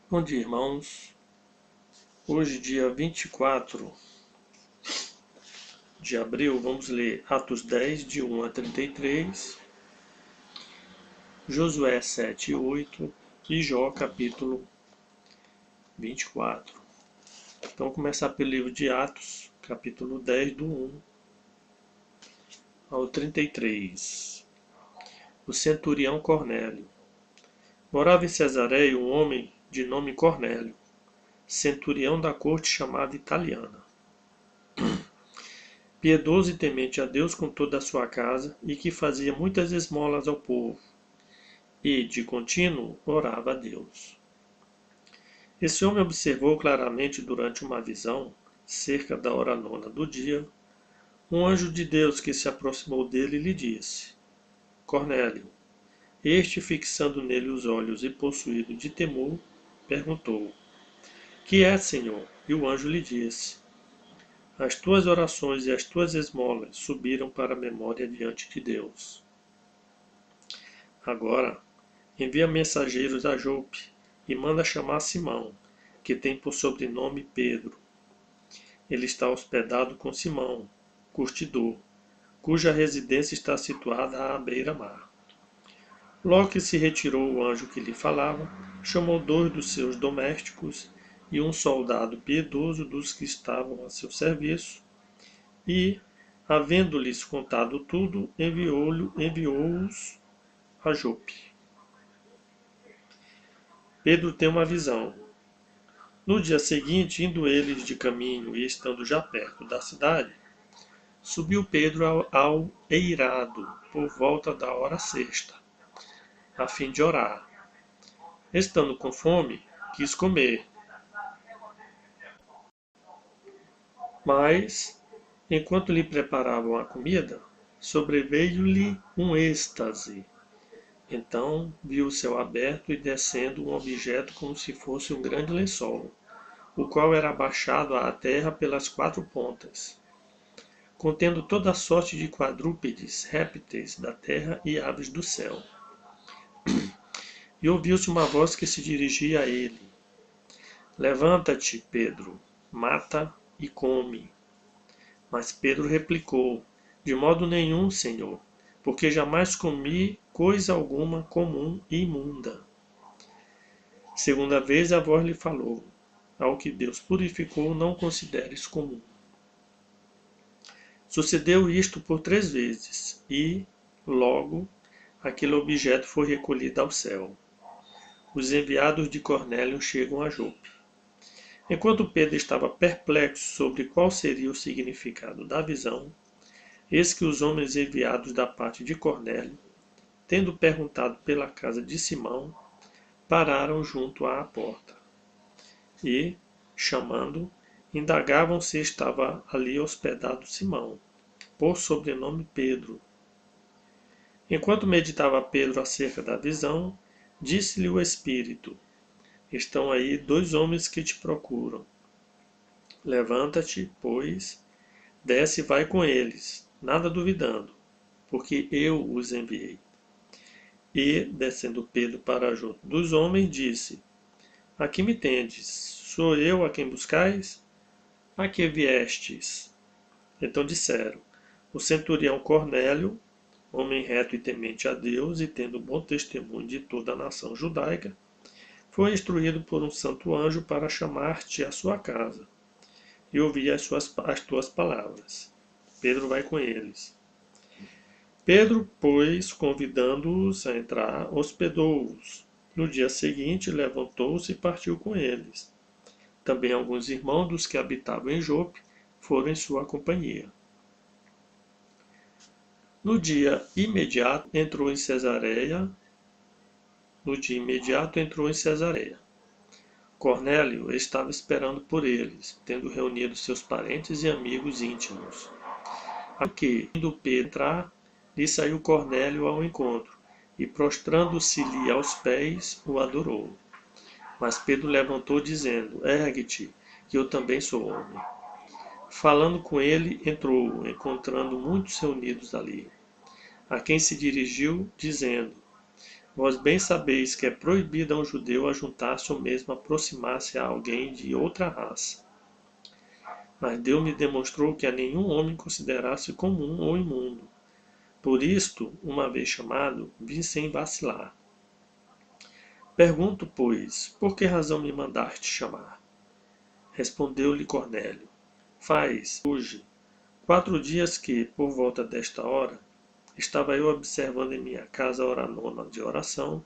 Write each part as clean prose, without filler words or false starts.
Bom dia, irmãos. Hoje, dia 24 de abril, vamos ler Atos 10, de 1 a 33, Josué 7 e 8 e Jó, capítulo 24. Então, vamos começar pelo livro de Atos, capítulo 10, do 1 ao 33. O centurião Cornélio. Morava em Cesareia um homem de nome Cornélio, centurião da corte chamada italiana, piedoso e temente a Deus com toda a sua casa, e que fazia muitas esmolas ao povo, e, de contínuo, orava a Deus. Esse homem observou claramente durante uma visão, cerca da hora nona do dia, um anjo de Deus que se aproximou dele e lhe disse: Cornélio. Este, fixando nele os olhos e possuído de temor, perguntou: Que é, Senhor? E o anjo lhe disse: As tuas orações e as tuas esmolas subiram para a memória diante de Deus. Agora, envia mensageiros a Jope e manda chamar Simão, que tem por sobrenome Pedro. Ele está hospedado com Simão, curtidor, cuja residência está situada à beira-mar. Logo que se retirou o anjo que lhe falava, chamou 2 dos seus domésticos e um soldado piedoso dos que estavam a seu serviço, e, havendo-lhes contado tudo, enviou-os a Jope. Pedro tem uma visão. No dia seguinte, indo eles de caminho e estando já perto da cidade, subiu Pedro ao eirado por volta da hora sexta, a fim de orar. Estando com fome, quis comer. Mas, enquanto lhe preparavam a comida, sobreveio-lhe um êxtase. Então viu o céu aberto e descendo um objeto como se fosse um grande lençol, o qual era abaixado à terra pelas 4 pontas, contendo toda a sorte de quadrúpedes, répteis da terra e aves do céu. E ouviu-se uma voz que se dirigia a ele: Levanta-te, Pedro, mata e come. Mas Pedro replicou: De modo nenhum, Senhor, porque jamais comi coisa alguma comum e imunda. Segunda vez a voz lhe falou: Ao que Deus purificou, não consideres comum. Sucedeu isto por 3 vezes, e, logo, aquele objeto foi recolhido ao céu. Os enviados de Cornélio chegam a Jope. Enquanto Pedro estava perplexo sobre qual seria o significado da visão, eis que os homens enviados da parte de Cornélio, tendo perguntado pela casa de Simão, pararam junto à porta. E, chamando, indagavam se estava ali hospedado Simão, por sobrenome Pedro. Enquanto meditava Pedro acerca da visão, disse-lhe o Espírito: Estão aí 2 homens que te procuram. Levanta-te, pois, desce e vai com eles, nada duvidando, porque eu os enviei. E, descendo Pedro para junto dos homens, disse: A que me tendes? Sou eu a quem buscais? A que viestes? Então disseram: O centurião Cornélio, homem reto e temente a Deus, e tendo bom testemunho de toda a nação judaica, foi instruído por um santo anjo para chamar-te à sua casa e ouvir as tuas palavras. Pedro vai com eles. Pedro, pois, convidando-os a entrar, hospedou-os. No dia seguinte, levantou-se e partiu com eles. Também alguns irmãos dos que habitavam em Jope foram em sua companhia. No dia imediato entrou em Cesareia. Cornélio estava esperando por eles, tendo reunido seus parentes e amigos íntimos. A que, indo Pedro entrar, lhe saiu Cornélio ao encontro, e prostrando-se-lhe aos pés, o adorou. Mas Pedro levantou, dizendo: Ergue-te, que eu também sou homem. Falando com ele, entrou, encontrando muitos reunidos ali, a quem se dirigiu, dizendo: Vós bem sabeis que é proibido a um judeu ajuntar-se ou mesmo aproximar-se a alguém de outra raça. Mas Deus me demonstrou que a nenhum homem considerasse comum ou imundo. Por isto, uma vez chamado, vim sem vacilar. Pergunto, pois, por que razão me mandaste chamar? Respondeu-lhe Cornélio: Faz, hoje, 4 dias que, por volta desta hora, estava eu observando em minha casa a hora nona de oração,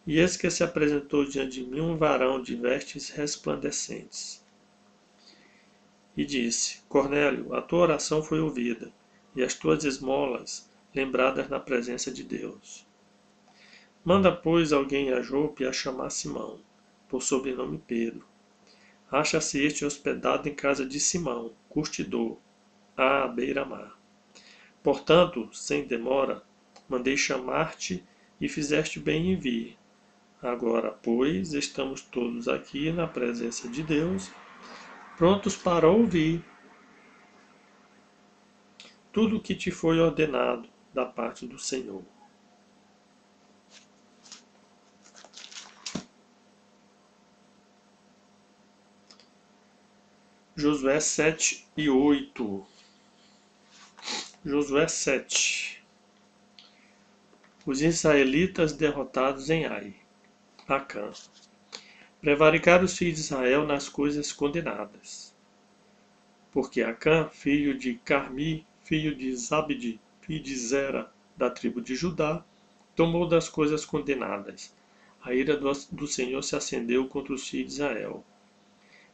e eis que se apresentou diante de mim um varão de vestes resplandecentes. E disse: Cornélio, a tua oração foi ouvida, e as tuas esmolas lembradas na presença de Deus. Manda, pois, alguém a Jope a chamar Simão, por sobrenome Pedro. Acha-se este hospedado em casa de Simão, curtidor, à beira-mar. Portanto, sem demora, mandei chamar-te e fizeste bem em vir. Agora, pois, estamos todos aqui na presença de Deus, prontos para ouvir tudo o que te foi ordenado da parte do Senhor. Josué 7 e 8. Josué 7. Os israelitas derrotados em Ai. Acã. Prevaricaram os filhos de Israel nas coisas condenadas. Porque Acã, filho de Carmi, filho de Zabdi, filho de Zera, da tribo de Judá, tomou das coisas condenadas. A ira do Senhor se acendeu contra os filhos de Israel.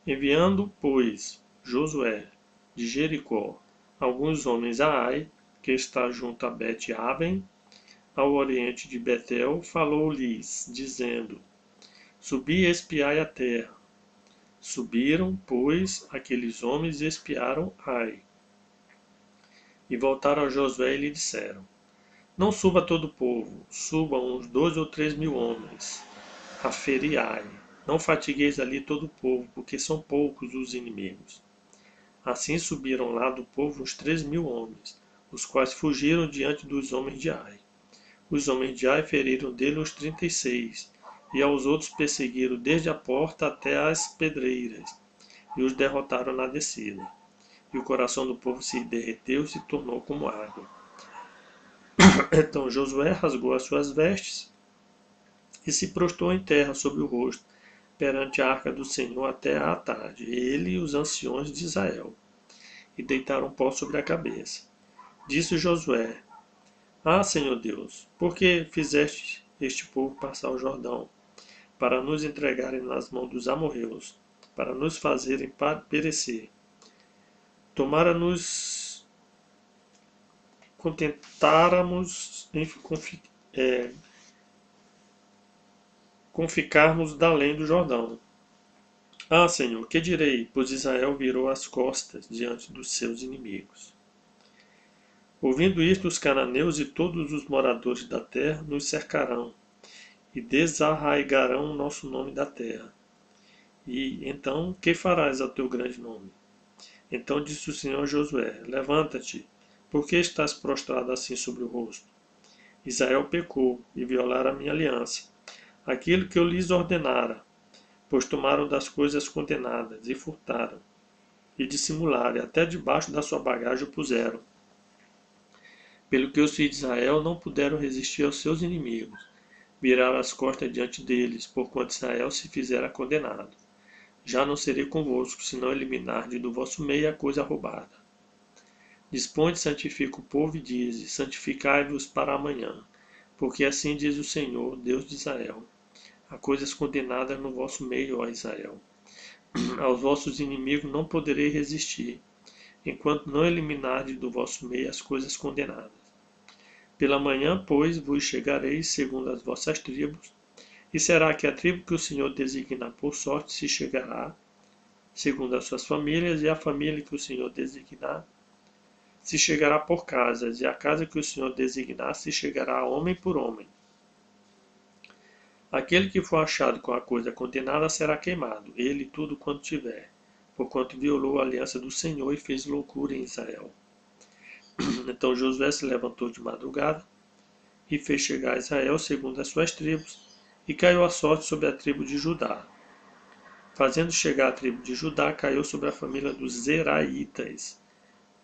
Enviando, pois, Josué, de Jericó, alguns homens a Ai, que está junto a Bet-Aven, ao oriente de Betel, falou-lhes, dizendo: Subi e espiai a terra. Subiram, pois, aqueles homens e espiaram Ai. E voltaram a Josué e lhe disseram: Não suba todo o povo, subam uns 2 ou 3 mil homens, a ferir Ai. Não fatigueis ali todo o povo, porque são poucos os inimigos. Assim subiram lá do povo uns 3 mil homens, os quais fugiram diante dos homens de Ai. Os homens de Ai feriram dele uns 36, e aos outros perseguiram desde a porta até as pedreiras, e os derrotaram na descida. E o coração do povo se derreteu e se tornou como água. Então Josué rasgou as suas vestes e se prostrou em terra sobre o rosto, perante a arca do Senhor até à tarde, ele e os anciões de Israel, e deitaram pó sobre a cabeça. Disse Josué: Ah, Senhor Deus, por que fizeste este povo passar o Jordão, para nos entregarem nas mãos dos amorreus, para nos fazerem perecer? Tomara-nos contentáramos com ficarmos da além do Jordão. Ah, Senhor, que direi, pois Israel virou as costas diante dos seus inimigos. Ouvindo isto, os cananeus e todos os moradores da terra nos cercarão e desarraigarão o nosso nome da terra. E então, que farás ao teu grande nome? Então disse o Senhor a Josué: Levanta-te, por que estás prostrado assim sobre o rosto? Israel pecou e violara a minha aliança, aquilo que eu lhes ordenara, pois tomaram das coisas condenadas e furtaram, e dissimularam, e até debaixo da sua bagagem o puseram. Pelo que os filhos de Israel não puderam resistir aos seus inimigos, viraram as costas diante deles, porquanto Israel se fizera condenado. Já não serei convosco, se não eliminardes do vosso meio a coisa roubada. Disponde, santifica o povo e dize: santificai-vos para amanhã, porque assim diz o Senhor, Deus de Israel: há coisas condenadas no vosso meio, ó Israel. Aos vossos inimigos não poderei resistir, enquanto não eliminardes do vosso meio as coisas condenadas. Pela manhã, pois, vos chegareis segundo as vossas tribos, e será que a tribo que o Senhor designar por sorte se chegará, segundo as suas famílias, e a família que o Senhor designar se chegará por casas, e a casa que o Senhor designar se chegará homem por homem. Aquele que for achado com a coisa condenada será queimado, ele e tudo quanto tiver, porquanto violou a aliança do Senhor e fez loucura em Israel. Então Josué se levantou de madrugada, e fez chegar a Israel segundo as suas tribos, e caiu a sorte sobre a tribo de Judá. Fazendo chegar a tribo de Judá, caiu sobre a família dos Zeraitas.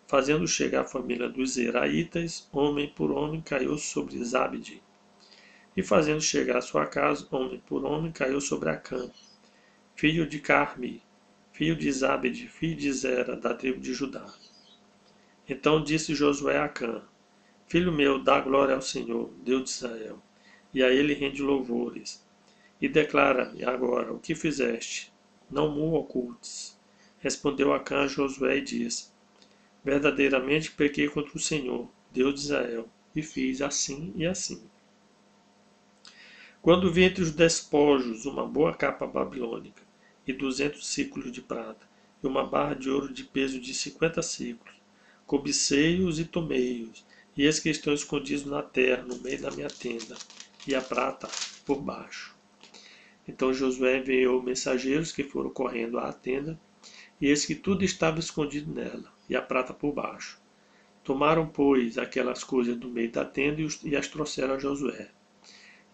Fazendo chegar a família dos Zeraitas, homem por homem, caiu sobre Zabde. E fazendo chegar a sua casa, homem por homem, caiu sobre Acã, filho de Carmi, filho de Zabde, filho de Zera, da tribo de Judá. Então disse Josué a Acã: Filho meu, dá glória ao Senhor, Deus de Israel, e a ele rende louvores. E declara-me agora o que fizeste, não me ocultes. Respondeu Acã a Josué e disse: Verdadeiramente pequei contra o Senhor, Deus de Israel, e fiz assim e assim. Quando vi entre os despojos uma boa capa babilônica, e 200 ciclos de prata, e uma barra de ouro de peso de 50 ciclos, cobicei-os e tomei-os, e eis que estão escondidos na terra, no meio da minha tenda, e a prata por baixo. Então Josué enviou mensageiros que foram correndo à tenda, e eis que tudo estava escondido nela, e a prata por baixo. Tomaram, pois, aquelas coisas do meio da tenda e as trouxeram a Josué,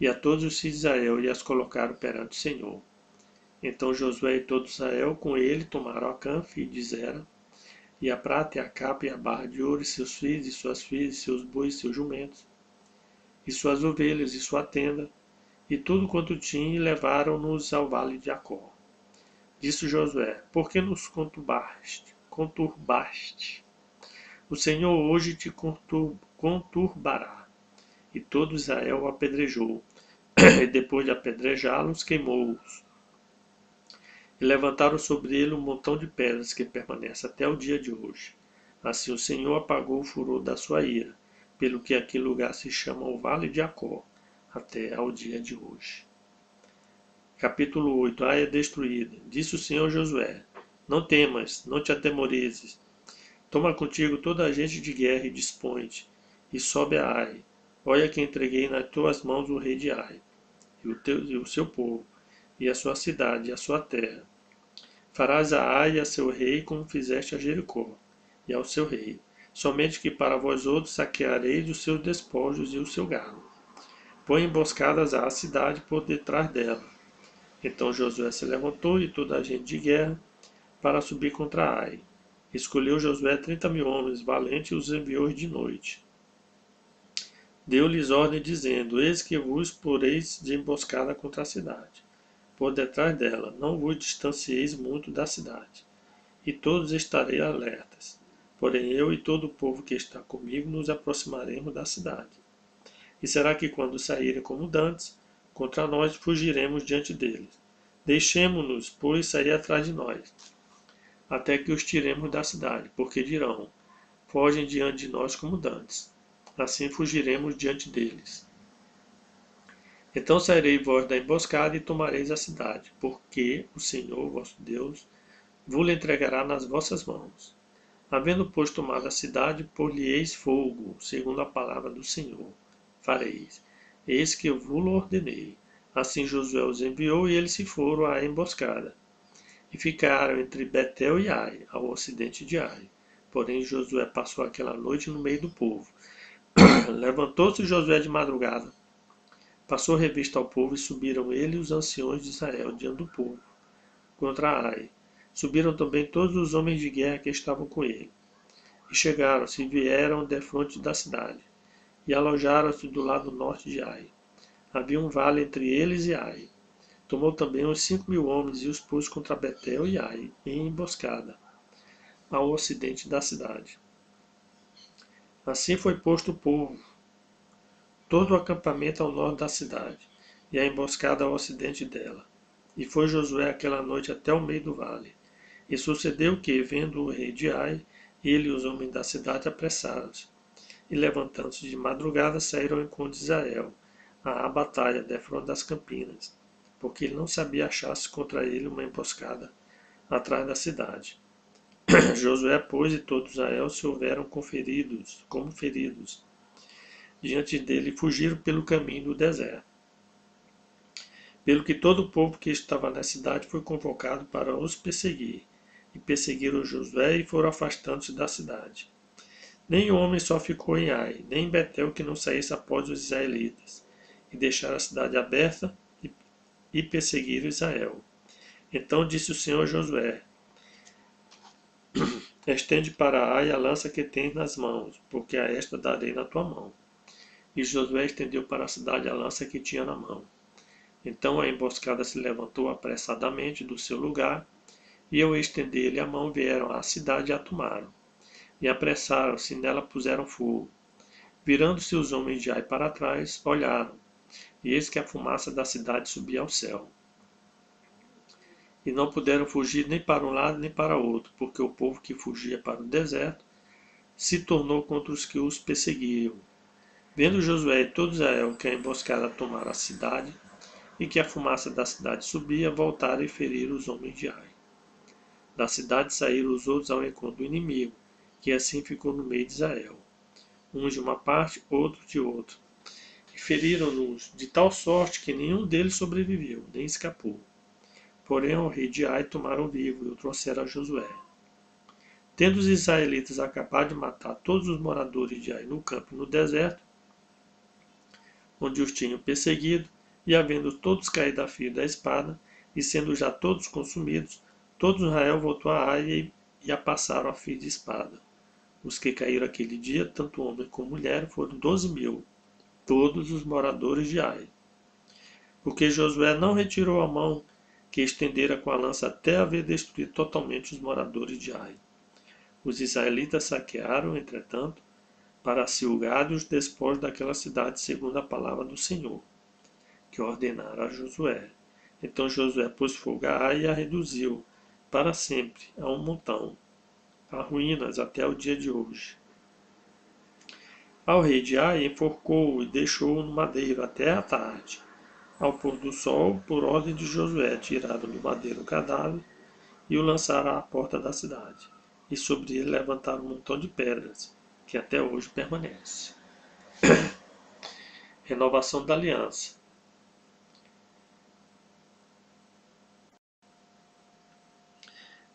e a todos os filhos de Israel, e as colocaram perante o Senhor. Então Josué e todo Israel com ele tomaram Acã, filho de Zera, e a prata, e a capa, e a barra de ouro, e seus filhos, e suas filhas, e seus bois, e seus jumentos, e suas ovelhas, e sua tenda, e tudo quanto tinha, e levaram-nos ao vale de Acó. Disse Josué: Por que nos conturbaste? O Senhor hoje te conturbará. E todo Israel o apedrejou, e depois de apedrejá-los, queimou-os. E levantaram sobre ele um montão de pedras que permanece até o dia de hoje. Assim o Senhor apagou o furor da sua ira, pelo que aquele lugar se chama o Vale de Acó, até ao dia de hoje. Capítulo 8. Ai é destruída. Disse o Senhor a Josué: Não temas, não te atemorizes. Toma contigo toda a gente de guerra e dispõe-te, e sobe a Ai. Olha que entreguei nas tuas mãos o rei de Ai, e o seu povo, e a sua cidade, e a sua terra. Farás a Ai e a seu rei como fizeste a Jericó, e ao seu rei. Somente que para vós outros saqueareis os seus despojos e o seu gado. Põe emboscadas à cidade por detrás dela. Então Josué se levantou e toda a gente de guerra para subir contra Ai. Escolheu Josué 30.000 homens valentes e os enviou de noite. Deu-lhes ordem dizendo: Eis que vos poreis de emboscada contra a cidade, por detrás dela, não vos distancieis muito da cidade, e todos estarei alertas. Porém eu e todo o povo que está comigo nos aproximaremos da cidade. E será que quando saírem como dantes, contra nós fugiremos diante deles. Deixemo-nos, pois, sair atrás de nós, até que os tiremos da cidade, porque dirão: fogem diante de nós como dantes. Assim fugiremos diante deles. Então saireis vós da emboscada e tomareis a cidade, porque o Senhor, vosso Deus, vos entregará nas vossas mãos. Havendo, pois, tomado a cidade, pôr-lhe-eis fogo, segundo a palavra do Senhor. Fareis. Eis que eu vos ordenei. Assim Josué os enviou, e eles se foram à emboscada. E ficaram entre Betel e Ai, ao ocidente de Ai. Porém Josué passou aquela noite no meio do povo. Levantou-se Josué de madrugada, passou revista ao povo, e subiram ele e os anciões de Israel diante do povo, contra Ai. Subiram também todos os homens de guerra que estavam com ele. E chegaram-se e vieram defronte da cidade, e alojaram-se do lado norte de Ai. Havia um vale entre eles e Ai. Tomou também uns 5.000 homens e os pôs contra Betel e Ai, em emboscada, ao ocidente da cidade. Assim foi posto o povo, todo o acampamento ao norte da cidade, e a emboscada ao ocidente dela. E foi Josué aquela noite até o meio do vale. E sucedeu que, vendo o rei de Ai, ele e os homens da cidade apressaram-se, e levantando-se de madrugada, saíram ao encontro de Israel, à batalha, defronte das campinas, porque ele não sabia achar-se contra ele uma emboscada atrás da cidade. Josué, pois, e todo Israel se houveram como feridos, diante dele, e fugiram pelo caminho do deserto. Pelo que todo o povo que estava na cidade foi convocado para os perseguir, e perseguiram Josué e foram afastando-se da cidade. Nem o homem só ficou em Ai, nem em Betel que não saísse após os israelitas, e deixaram a cidade aberta e perseguiram Israel. Então disse o Senhor a Josué: Estende para Ai a lança que tens nas mãos, porque a esta darei na tua mão. E Josué estendeu para a cidade a lança que tinha na mão. Então a emboscada se levantou apressadamente do seu lugar, e ao estender-lhe a mão vieram à cidade e a tomaram. E apressaram-se e nela puseram fogo. Virando-se os homens de Ai para trás, olharam, e eis que a fumaça da cidade subia ao céu. E não puderam fugir nem para um lado nem para outro, porque o povo que fugia para o deserto se tornou contra os que os perseguiam. Vendo Josué e todo Israel que a emboscada tomara a cidade, e que a fumaça da cidade subia, voltaram e feriram os homens de Ai. Da cidade saíram os outros ao encontro do inimigo, que assim ficou no meio de Israel, uns de uma parte, outros de outra. E feriram-nos de tal sorte que nenhum deles sobreviveu, nem escapou. Porém ao rei de Ai tomaram vivo e o trouxeram a Josué. Tendo os israelitas acabado de matar todos os moradores de Ai no campo e no deserto, onde os tinham perseguido, e havendo todos caído a fio da espada, e sendo já todos consumidos, todo Israel voltou a Ai e a passaram a fio de espada. Os que caíram aquele dia, tanto homem como mulher, foram 12.000, todos os moradores de Ai. Porque Josué não retirou a mão que estendera com a lança até haver destruído totalmente os moradores de Ai. Os israelitas saquearam, entretanto, para se julgar os despojos daquela cidade, segundo a palavra do Senhor, que ordenara a Josué. Então Josué pôs fogo a Ai e a reduziu, para sempre, a um montão, a ruínas até o dia de hoje. Ao rei de Ai enforcou-o e deixou-o no madeiro até a tarde. Ao pôr do sol, por ordem de Josué, tiraram do madeiro o cadáver e o lançaram à porta da cidade. E sobre ele levantaram um montão de pedras, que até hoje permanece. Renovação da aliança.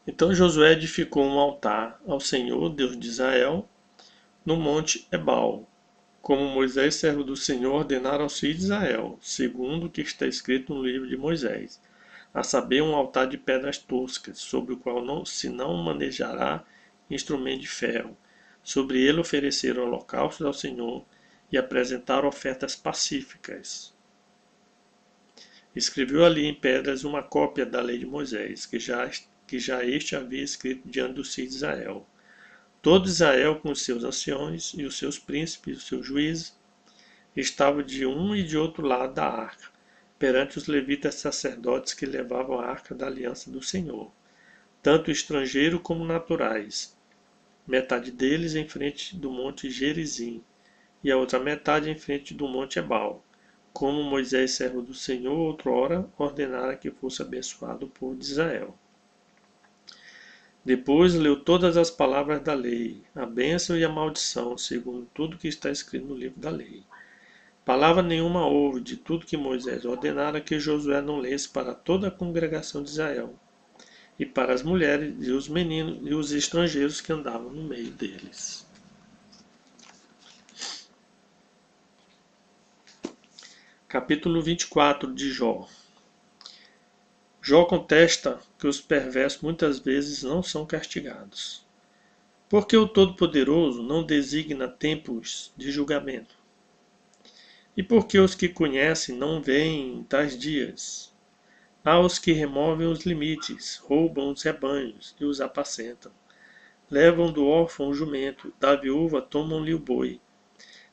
Então Josué edificou um altar ao Senhor, Deus de Israel, no monte Ebal, como Moisés, servo do Senhor, ordenara aos filhos de Israel, segundo o que está escrito no livro de Moisés, a saber, um altar de pedras toscas, sobre o qual se não manejará instrumento de ferro. Sobre ele ofereceram holocaustos ao Senhor e apresentaram ofertas pacíficas. Escreveu ali em pedras uma cópia da lei de Moisés, que já este havia escrito diante dos filhos de Israel. Todo Israel, com os seus anciões e os seus príncipes e os seus juízes, estavam de um e de outro lado da arca, perante os levitas sacerdotes que levavam a arca da aliança do Senhor, tanto estrangeiro como naturais, metade deles em frente do monte Gerizim, e a outra metade em frente do monte Ebal, como Moisés, servo do Senhor, outrora ordenara que fosse abençoado o povo de Israel. Depois leu todas as palavras da lei, a bênção e a maldição, segundo tudo que está escrito no livro da lei. Palavra nenhuma houve de tudo que Moisés ordenara que Josué não lesse para toda a congregação de Israel, e para as mulheres e os meninos e os estrangeiros que andavam no meio deles. Capítulo 24 de Jó. Jó contesta que os perversos muitas vezes não são castigados. Porque o Todo-Poderoso não designa tempos de julgamento? E porque os que conhecem não veem tais dias? Há os que removem os limites, roubam os rebanhos e os apacentam. Levam do órfão o jumento, da viúva tomam-lhe o boi.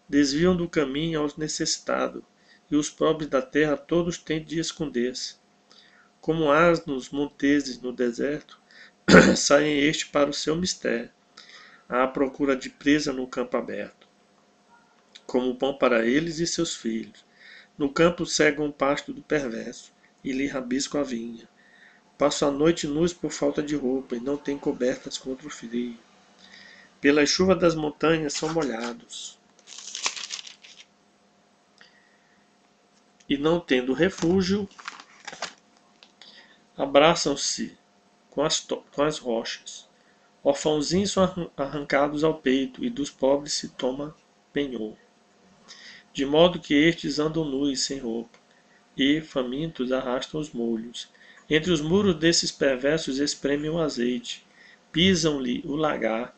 Desviam do caminho aos necessitados, e os pobres da terra todos têm de esconder-se. Como asnos monteses no deserto, saem este para o seu mistério, à procura de presa no campo aberto. Como pão para eles e seus filhos. No campo cegam o pasto do perverso, e lhe rabisco a vinha. Passam a noite nus por falta de roupa, e não têm cobertas contra o frio. Pela chuva das montanhas são molhados. E não tendo refúgio, abraçam-se com as rochas. Orfãozinhos são arrancados ao peito, e dos pobres se toma penhor. De modo que estes andam nus, sem roupa, e, famintos, arrastam os molhos. Entre os muros desses perversos espremem o azeite, pisam-lhe o lagar.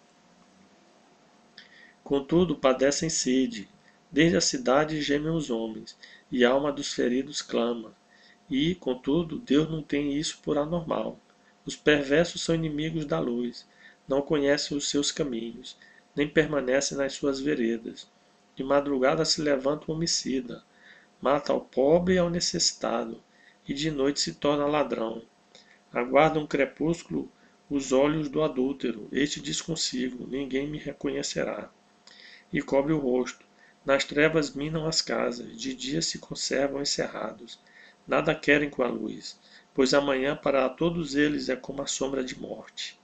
Contudo, padecem sede. Desde a cidade gemem os homens, e a alma dos feridos clama. E, contudo, Deus não tem isso por anormal. Os perversos são inimigos da luz, não conhecem os seus caminhos, nem permanecem nas suas veredas. De madrugada se levanta o homicida, mata ao pobre e ao necessitado, e de noite se torna ladrão. Aguarda um crepúsculo os olhos do adúltero, este diz consigo, ninguém me reconhecerá. E cobre o rosto. Nas trevas minam as casas, de dia se conservam encerrados. Nada querem com a luz, pois amanhã para todos eles é como a sombra de morte.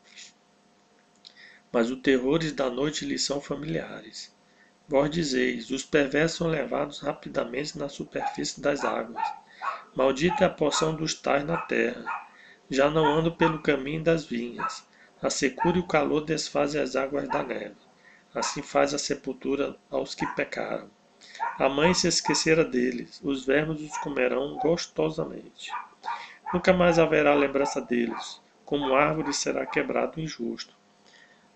Mas os terrores da noite lhes são familiares. Vós dizeis, os perversos são levados rapidamente na superfície das águas. Maldita é a porção dos tais na terra. Já não ando pelo caminho das vinhas. A secura e o calor desfazem as águas da neve. Assim faz a sepultura aos que pecaram. A mãe se esquecera deles, os vermes os comerão gostosamente. Nunca mais haverá lembrança deles, como árvore será quebrado o injusto.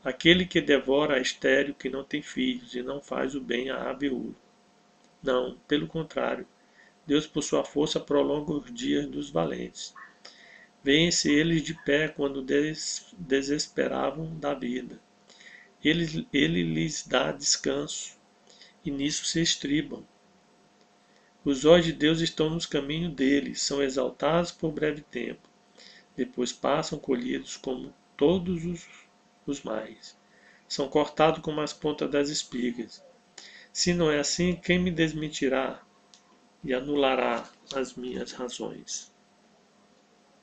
Aquele que devora a estéril que não tem filhos e não faz o bem à viúva. Não, pelo contrário, Deus por sua força prolonga os dias dos valentes. Vêem-se eles de pé quando desesperavam da vida. Ele lhes dá descanso, e nisso se estribam. Os olhos de Deus estão nos caminhos dele, são exaltados por breve tempo. Depois passam colhidos como todos os mais. São cortados como as pontas das espigas. Se não é assim, quem me desmentirá e anulará as minhas razões?